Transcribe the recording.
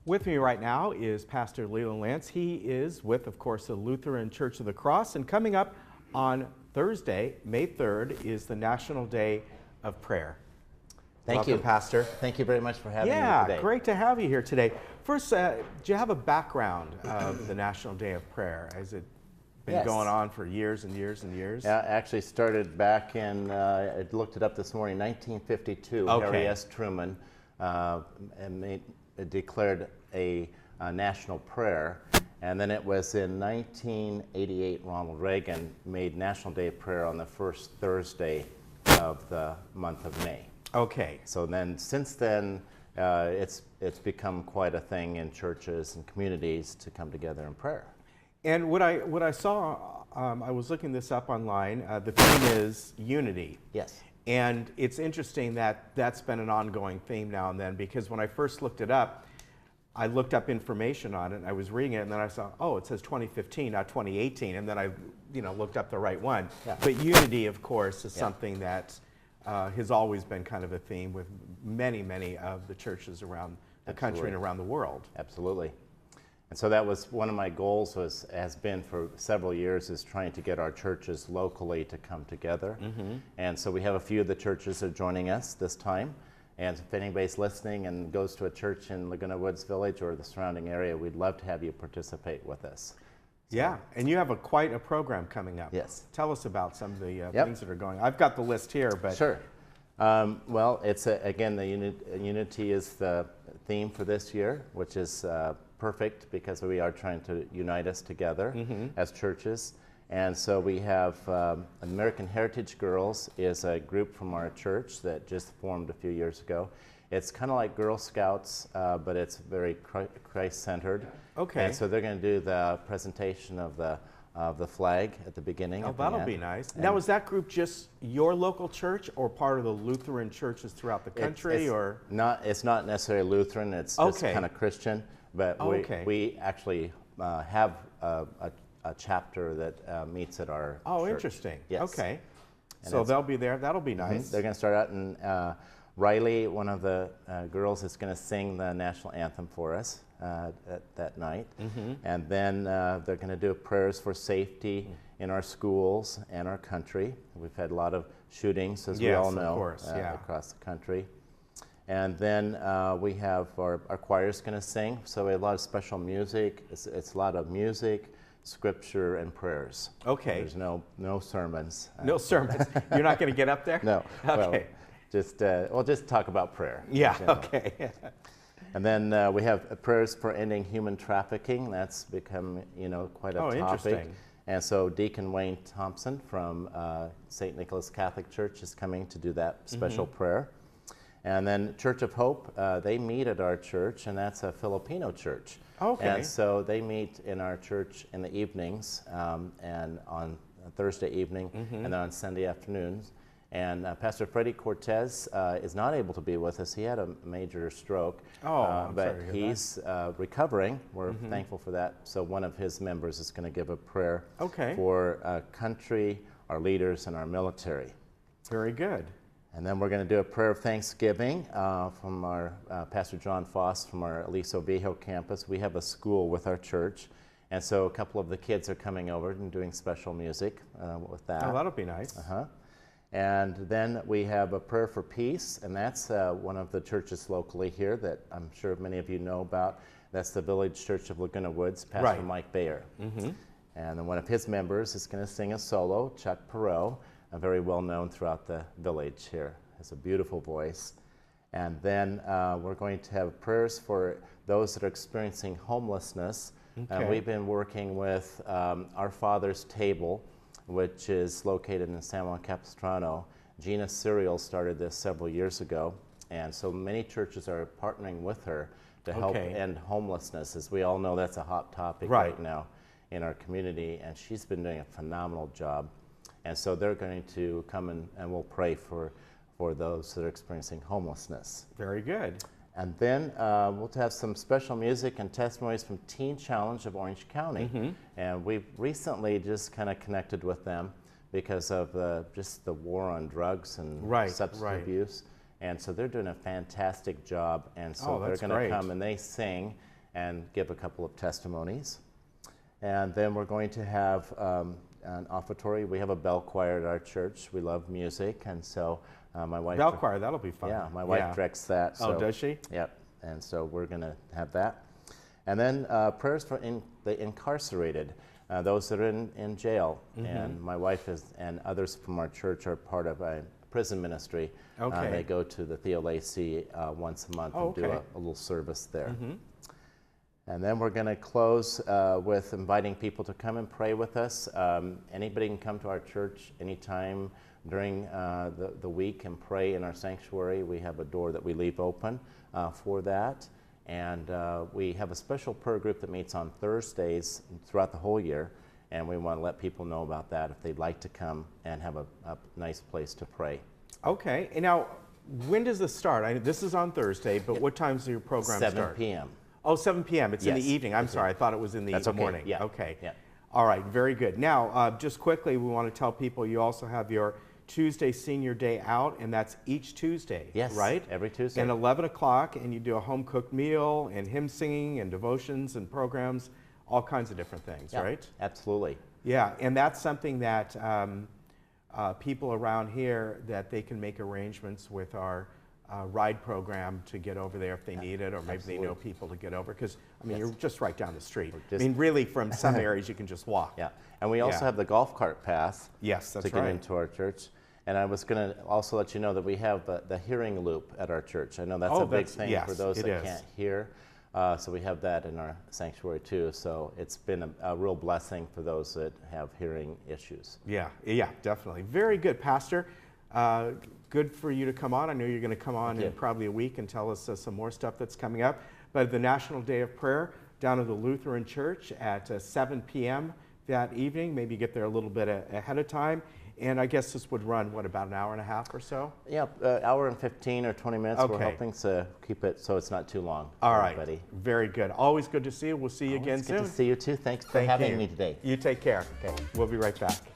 With me right now is Pastor Leland Lance. He is with, of course, the Lutheran Church of the Cross. And coming up on Thursday, May 3rd, is the National Day of Prayer. Thank you, Pastor. Thank you very much for having me today. Yeah, great to have you here today. First, do you have a background of the National Day of Prayer? Has it been going on for years and years and years? Yeah, actually started back in, I looked it up this morning, 1952. Okay. Harry S. Truman declared a national prayer. And then it was in 1988, Ronald Reagan made National Day of Prayer on the first Thursday of the month of May. Okay. So then, since then, it's become quite a thing in churches and communities to come together in prayer. And what I saw, I was looking this up online, the theme is unity. Yes. And it's interesting that that's been an ongoing theme now and then, because when I first looked it up, I looked up information on it, and I was reading it, and then I saw, oh, it says 2015, not 2018, and then I looked up the right one. Yeah. But unity, of course, is something that has always been kind of a theme with many, many of the churches around the country and around the world. Absolutely. And so that was one of my goals, has been for several years, is trying to get our churches locally to come together. Mm-hmm. And so we have a few of the churches that are joining us this time. And if anybody's listening and goes to a church in Laguna Woods Village or the surrounding area, we'd love to have you participate with us. So, yeah, and you have quite a program coming up. Yes. Tell us about some of the things that are going on. I've got the list here, but... Sure. Well, it's again, the unity is the theme for this year, which is perfect because we are trying to unite us together as churches. And so we have American Heritage Girls is a group from our church that just formed a few years ago. It's kind of like Girl Scouts, but it's very Christ-centered. Okay. And so they're going to do the presentation of the flag at the beginning. Oh, that'll be nice. And now, is that group just your local church or part of the Lutheran churches throughout the country? It's not necessarily Lutheran. It's just kind of Christian. But we actually have a chapter that meets at our church. Interesting. Yes. Okay. And so they'll be there. That'll be nice. They're going to start out, and Riley, one of the girls, is going to sing the national anthem for us that night. And then they're going to do prayers for safety in our schools and our country. We've had a lot of shootings, as we all know, across the country. And then we have our choir's going to sing. So we have a lot of special music. It's a lot of music, scripture, and prayers. Okay. There's no sermons. No sermons. You're not going to get up there? No. Okay. Well, we'll just talk about prayer. Yeah, okay. And then we have prayers for ending human trafficking. That's become, quite a topic. Interesting. And so Deacon Wayne Thompson from St. Nicholas Catholic Church is coming to do that special prayer. And then Church of Hope, they meet at our church, and that's a Filipino church. Okay. And so they meet in our church in the evenings, and on Thursday evening, and then on Sunday afternoons. And Pastor Freddie Cortez is not able to be with us. He had a major stroke, but he's recovering. We're thankful for that. So one of his members is going to give a prayer for our country, our leaders, and our military. Very good. And then we're going to do a prayer of thanksgiving from our Pastor John Foss from our Aliso Viejo campus. We have a school with our church, and so a couple of the kids are coming over and doing special music with that. Oh, that'll be nice. And then we have a prayer for peace, and that's one of the churches locally here that I'm sure many of you know about. That's the Village Church of Laguna Woods, Pastor Mike Bayer. And then one of his members is going to sing a solo, Chuck Perot, very well known throughout the village here. Has a beautiful voice. And then we're going to have prayers for those that are experiencing homelessness. We've been working with Our Father's Table, which is located in San Juan Capistrano. Gina Serial started this several years ago, and so many churches are partnering with her to help end homelessness. As we all know, that's a hot topic right now in our community, and she's been doing a phenomenal job. And so they're going to come and we'll pray for those that are experiencing homelessness. Very good. And then we'll have some special music and testimonies from Teen Challenge of Orange County. And we've recently just kind of connected with them because of just the war on drugs and substance abuse. And so they're doing a fantastic job. And so they're going to come and they sing. and give a couple of testimonies. And then we're going to have an offertory. We have a bell choir at our church. We love music, and so my wife... Bell choir, that'll be fun. Yeah, my wife directs that. So. Oh, does she? Yep, and so we're going to have that. And then prayers for the incarcerated, those that are in jail. And my wife and others from our church are part of a prison ministry. Okay. They go to the Theo-Lacy once a month and do a little service there. And then we're going to close with inviting people to come and pray with us. Anybody can come to our church anytime during the week and pray in our sanctuary. We have a door that we leave open for that. And we have a special prayer group that meets on Thursdays throughout the whole year. And we want to let people know about that if they'd like to come and have a nice place to pray. Okay. And now, when does this start? This is on Thursday, but what times do your program start? 7 p.m. Oh, 7 p.m. It's in the evening. I'm sorry. I thought it was in the morning. Yeah. Okay. Yeah. All right. Very good. Now, just quickly, we want to tell people you also have your Tuesday Senior Day Out, and that's each Tuesday, yes, right? Every Tuesday. And 11 o'clock, and you do a home-cooked meal and hymn singing and devotions and programs, all kinds of different things, right? Absolutely. Yeah, and that's something that people around here, that they can make arrangements with our ride program to get over there if they need it, or maybe they know people to get over, because, I mean, you're just right down the street. I mean, really, from some areas, you can just walk. Yeah, and we also have the golf cart path to get into our church. And I was going to also let you know that we have the hearing loop at our church. I know that's a big thing for those that can't hear. So we have that in our sanctuary too. So it's been a real blessing for those that have hearing issues. Yeah, definitely. Very good, Pastor. Good for you to come on. I know you're going to come on in probably a week and tell us some more stuff that's coming up. But the National Day of Prayer down at the Lutheran Church at 7 p.m. that evening. Maybe get there a little bit ahead of time. And I guess this would run, what, about an hour and a half or so? Yeah, hour and 15 or 20 minutes. We're hoping to keep it so it's not too long. All right, very good. Always good to see you. We'll see you again soon. Good to see you too. Thanks for having me today. You take care. Okay. We'll be right back.